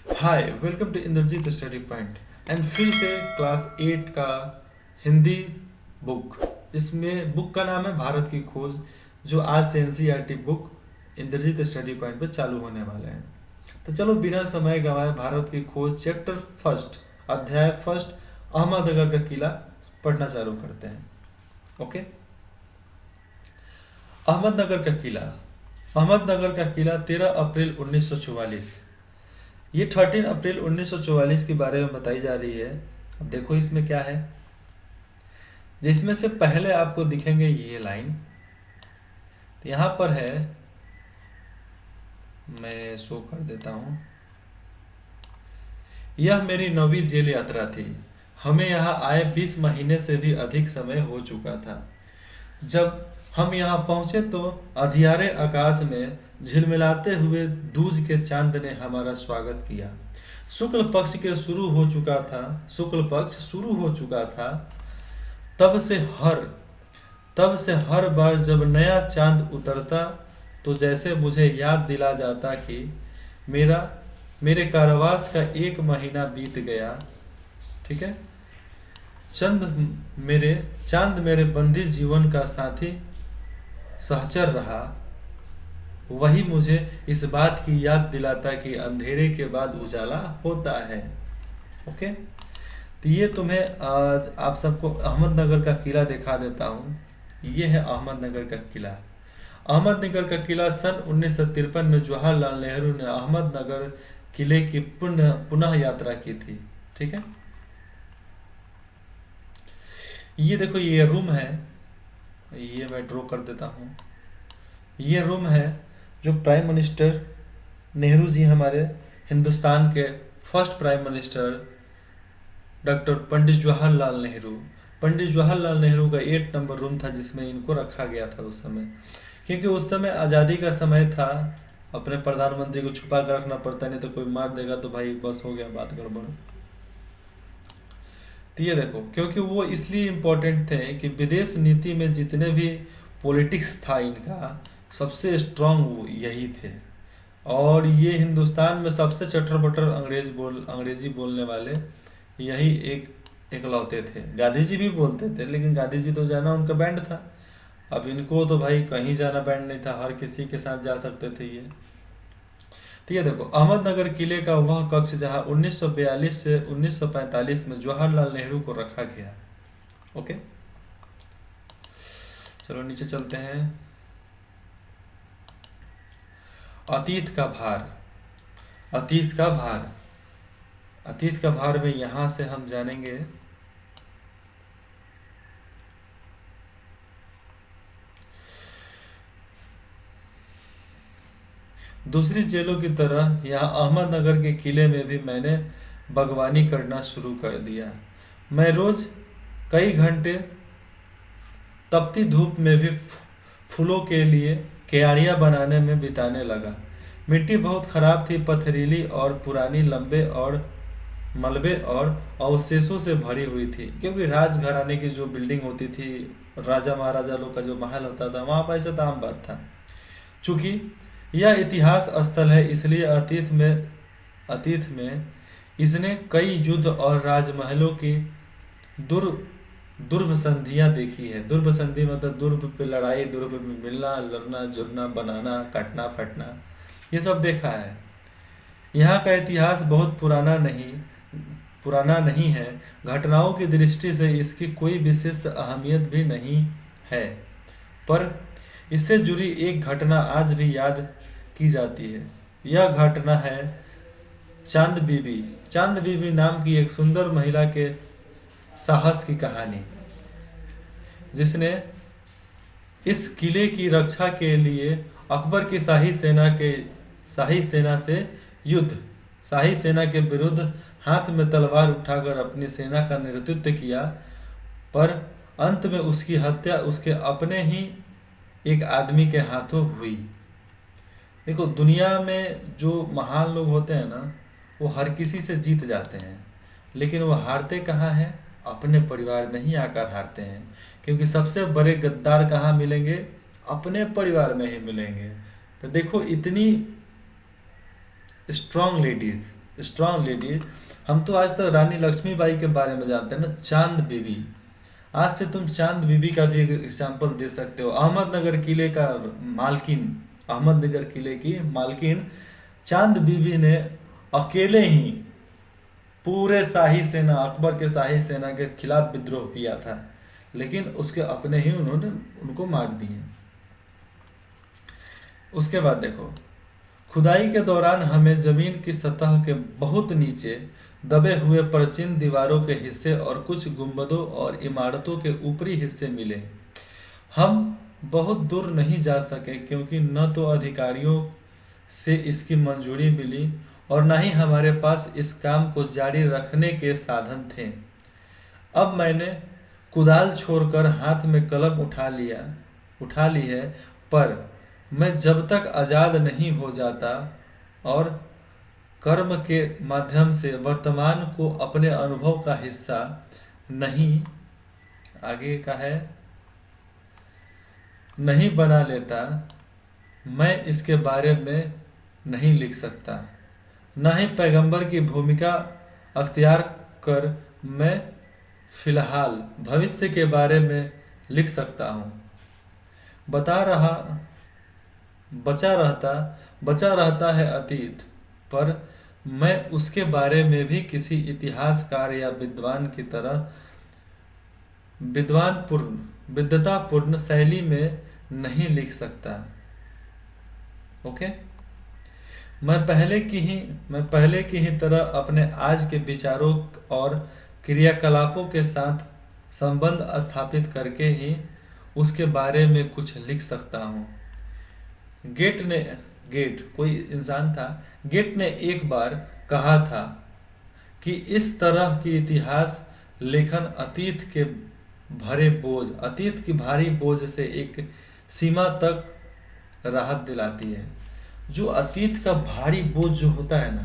Hi, welcome to Indrajit study point. And फिर से class 8 का हिंदी बुक, जिसमें बुक का नाम है भारत की खोज, जो आज से NCERT book Indrajit study point पे चालू होने वाले हैं। तो चलो बिना समय गंवाए भारत की खोज चैप्टर फर्स्ट, अध्याय फर्स्ट, अहमदनगर का किला पढ़ना चालू करते हैं। ओके। अहमदनगर का किला। अहमदनगर का किला 13 अप्रैल 1944, ये 13 अप्रैल 1944 के बारे में बताई जा रही है। अब देखो इसमें क्या है। जिसमें से पहले आपको दिखेंगे ये लाइन, तो यहाँ पर है, मैं शो कर देता हूँ। यह मेरी 9वीं जेल यात्रा थी। हमें यहाँ आए 20 महीने से भी अधिक समय हो चुका था। जब हम यहाँ पहुँचे तो अंधियारे आकाश में झिलमिलाते हुए दूज के चांद ने हमारा स्वागत किया। शुक्ल पक्ष शुरू हो चुका था। तब से हर तब से हर बार जब नया चांद उतरता तो जैसे मुझे याद दिला जाता कि मेरा मेरे कारावास का 1 महीना बीत गया। ठीक है। चांद मेरे बंदी जीवन का साथी सहचर रहा। वही मुझे इस बात की याद दिलाता कि अंधेरे के बाद उजाला होता है। ओके। तो ये तुम्हें आज आप सबको अहमदनगर का किला दिखा देता हूँ। ये है अहमदनगर का किला। अहमदनगर का किला सन 1953 में जवाहरलाल नेहरू ने अहमदनगर किले की पुनः यात्रा की थी। ठीक है। ये देखो, ये रूम है, ये मैं ड्रॉ कर देता हूँ। ये रूम है जो प्राइम मिनिस्टर नेहरू जी, हमारे हिंदुस्तान के first prime minister doctor Pandit Jawaharlal Nehru का 8 नंबर रूम था, जिसमें इनको रखा गया था उस समय। क्योंकि उस समय आज़ादी का समय था, अपने प्रधानमंत्री को छुपा कर रखना पड़ता, नहीं तो कोई मार देगा तो भाई बस हो गया, बात गड़बड़। तो ये देखो, क्योंकि वो इसलिए इम्पोर्टेंट थे कि विदेश नीति में जितने भी पॉलिटिक्स था इनका, सबसे स्ट्रांग वो यही थे। और ये हिंदुस्तान में सबसे चटर बटर अंग्रेजी बोलने वाले यही एकलौते थे। गांधी जी भी बोलते थे, लेकिन गांधी जी तो जाना उनका बैंड था। अब इनको तो भाई कहीं जाना बैंड नहीं था, हर किसी के साथ जा सकते थे ये। तो ये देखो, अहमदनगर किले का वह कक्ष जहां 1942 से 1945 में जवाहरलाल नेहरू को रखा गया। ओके, चलो नीचे चलते हैं। अतीत का भार। अतीत का भार। अतीत का भार में यहां से हम जानेंगे दूसरी जेलों की तरह यहाँ अहमदनगर के किले में भी मैंने बागवानी करना शुरू कर दिया। मैं रोज कई घंटे तपती धूप में भी फूलों के लिए क्यारियां बनाने में बिताने लगा। मिट्टी बहुत खराब थी, पथरीली और पुरानी, लंबे और मलबे और अवशेषों से भरी हुई थी। क्योंकि राजघराने की जो बिल्डिंग होती थी, राजा महाराजा लोग का जो महल होता था, वहाँ पर ऐसा तो आम बात था। चूंकि यह इतिहास स्थल है, इसलिए अतीत में इसने कई युद्ध और राजमहलों की दुर् दुर्भ संधियां देखी है। दुर्भ संधि मतलब दुर्भ पे लड़ाई, दुर्भ में मिलना, लड़ना, जुड़ना, बनाना, काटना, फटना, ये सब देखा है। यहाँ का इतिहास बहुत पुराना नहीं है। घटनाओं की दृष्टि से इसकी कोई विशेष अहमियत भी नहीं है, पर इससे जुड़ी एक घटना आज भी याद की जाती है। यह घटना है चांद बीबी नाम की एक सुंदर महिला के साहस की कहानी, जिसने इस किले की रक्षा के लिए अकबर की शाही सेना के विरुद्ध हाथ में तलवार उठाकर अपनी सेना का नेतृत्व किया। पर अंत में उसकी हत्या उसके अपने ही एक आदमी के हाथों हुई। देखो, दुनिया में जो महान लोग होते हैं ना, वो हर किसी से जीत जाते हैं, लेकिन वो हारते कहाँ हैं? अपने परिवार में ही आकर हारते हैं। क्योंकि सबसे बड़े गद्दार कहाँ मिलेंगे? अपने परिवार में ही मिलेंगे। तो देखो, इतनी स्ट्रांग लेडीज, स्ट्रांग लेडी। हम तो आज तक रानी लक्ष्मीबाई के बारे में जानते हैं ना, चांद बीबी। आज से तुम चांद बीबी का भी एक एग्जाम्पल दे सकते हो। अहमदनगर किले का मालकिन, अहमदनगर किले की मालकिन चांद बीबी ने अकेले ही पूरे शाही सेना, अकबर के शाही सेना के खिलाफ विद्रोह किया था, लेकिन उसके अपने ही उन्होंने उनको मार दिए। उसके बाद देखो, खुदाई के दौरान हमें जमीन की सतह के बहुत नीचे दबे हुए प्राचीन दीवारों के हिस्से और कुछ गुंबदों और इमारतों के ऊपरी हिस्से मिले। हम बहुत दूर नहीं जा सके क्योंकि न तो अधिकारियों से इसकी मंजूरी मिली और न ही हमारे पास इस काम को जारी रखने के साधन थे। अब मैंने कुदाल छोड़कर हाथ में कलम उठा ली है, पर मैं जब तक आज़ाद नहीं हो जाता और कर्म के माध्यम से वर्तमान को अपने अनुभव का हिस्सा नहीं, आगे का है, नहीं बना लेता, मैं इसके बारे में नहीं लिख सकता। न ही पैगंबर की भूमिका अख्तियार कर मैं फिलहाल भविष्य के बारे में लिख सकता हूँ। बचा रहता है अतीत, पर मैं उसके बारे में भी किसी इतिहासकार या विद्वान की तरह विद्वतापूर्ण शैली में नहीं लिख सकता। ओके, मैं पहले की ही तरह अपने आज के विचारों और क्रियाकलापों के साथ संबंध स्थापित करके ही उसके बारे में कुछ लिख सकता हूँ। गेट कोई इंसान था। गेट ने एक बार कहा था कि इस तरह की इतिहास लेखन अतीत की भारी बोझ से एक सीमा तक राहत दिलाती है। जो अतीत का भारी बोझ जो होता है ना,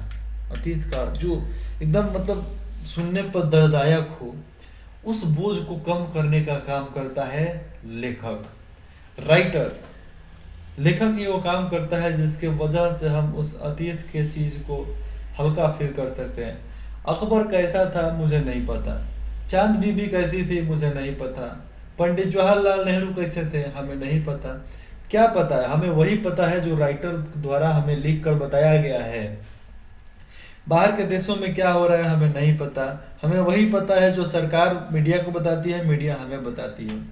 अतीत का जो एकदम मतलब सुनने पर दर्ददायक हो, उस बोझ को कम करने का काम करता है लेखक, राइटर। लेखक ही वो काम करता है जिसके वजह से हम उस अतीत के चीज को हल्का फील कर सकते हैं। अकबर कैसा था मुझे नहीं पता, चांद बीबी कैसी थी मुझे नहीं पता, पंडित जवाहरलाल नेहरू कैसे थे हमें नहीं पता। क्या पता है, हमें वही पता है जो राइटर द्वारा हमें लिख कर बताया गया है। बाहर के देशों में क्या हो रहा है हमें नहीं पता, हमें वही पता है जो सरकार मीडिया को बताती है, मीडिया हमें बताती है।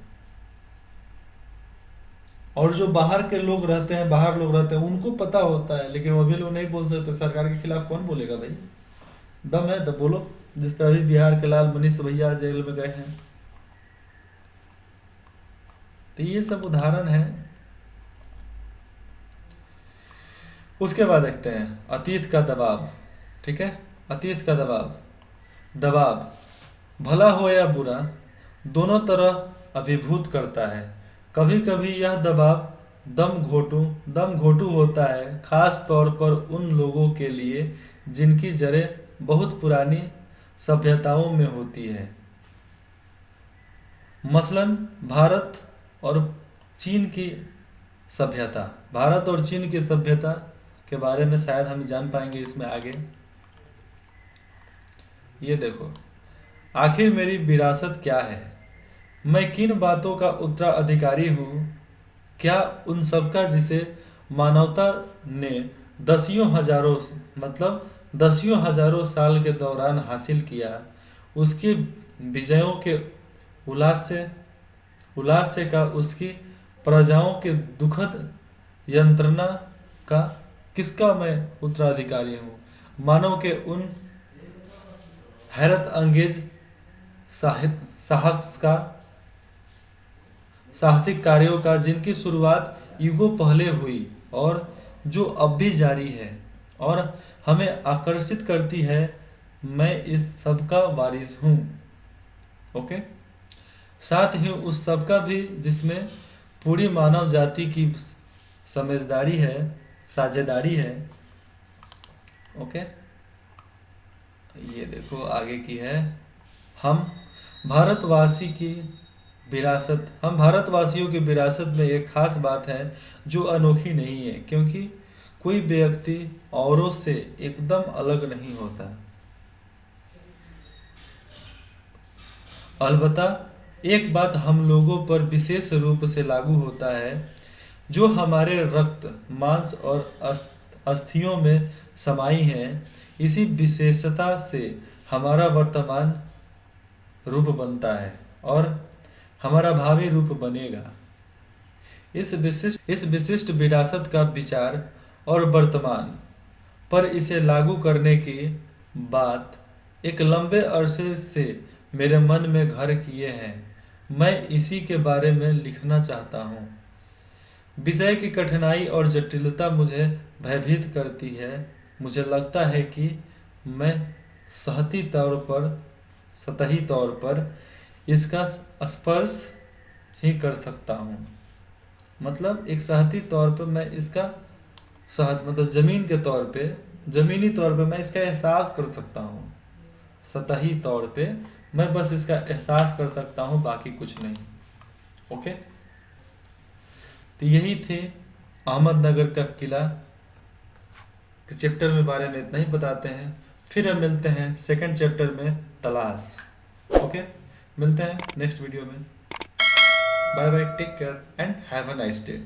और जो बाहर लोग रहते हैं उनको पता होता है, लेकिन वो भी लोग नहीं बोल सकते। सरकार के खिलाफ कौन बोलेगा भाई? दम है तो बोलो। जिस तरह भी बिहार के लाल मनीष भैया जेल में गए हैं, तो ये सब उदाहरण है। उसके बाद देखते हैं अतीत का दबाव। ठीक है, अतीत का दबाव भला हो या बुरा दोनों तरह अभिभूत करता है। कभी कभी यह दबाव दम घोटू होता है, खास तौर पर उन लोगों के लिए जिनकी जड़ें बहुत पुरानी सभ्यताओं में होती है। मसलन भारत और चीन की सभ्यता के बारे में शायद हम जान पाएंगे इसमें आगे। ये देखो, आखिर मेरी विरासत क्या है, मैं किन बातों का उत्तराधिकारी हूँ? क्या उन सब का जिसे मानवता ने दसियों हजारों साल के दौरान हासिल किया, उसकी विजयों के उल्लास से का उसकी प्रजाओं के दुखद यंत्रणा का किसका मैं उत्तराधिकारी हूँ? मानव के उन हैरत अंगेज साहसिक कार्यों का जिनकी शुरुआत युगों पहले हुई और जो अब भी जारी है और हमें आकर्षित करती है। मैं इस सब का वारिस हूँ। ओके, साथ ही उस सब का भी जिसमें पूरी मानव जाति की साझेदारी है। ओके, ये देखो आगे की है, हम भारतवासियों की विरासत में एक खास बात है जो अनोखी नहीं है, क्योंकि कोई व्यक्ति औरों से एकदम अलग नहीं होता। अलबत्ता एक बात हम लोगों पर विशेष रूप से लागू होता है, जो हमारे रक्त, मांस और अस्थियों में समाई है। इसी विशेषता से हमारा वर्तमान रूप बनता है और हमारा भावी रूप बनेगा। इस विशिष्ट विरासत का विचार और वर्तमान पर इसे लागू करने की बात एक लंबे अरसे से मेरे मन में घर किए हैं। मैं इसी के बारे में लिखना चाहता हूँ। विषय की कठिनाई और जटिलता मुझे भयभीत करती है। मुझे लगता है कि मैं सतही तौर पर इसका स्पर्श ही कर सकता हूँ। मतलब एक सतही तौर पर मैं इसका मतलब जमीनी तौर पे मैं इसका एहसास कर सकता हूँ। सतही तौर पे मैं बस इसका एहसास कर सकता हूँ, बाकी कुछ नहीं। ओके, तो यही थे अहमदनगर का किला के चैप्टर में बारे में इतना ही बताते हैं। फिर हम मिलते हैं सेकंड चैप्टर में, तलाश। ओके, मिलते हैं नेक्स्ट वीडियो में। Bye bye, take care and have a nice day.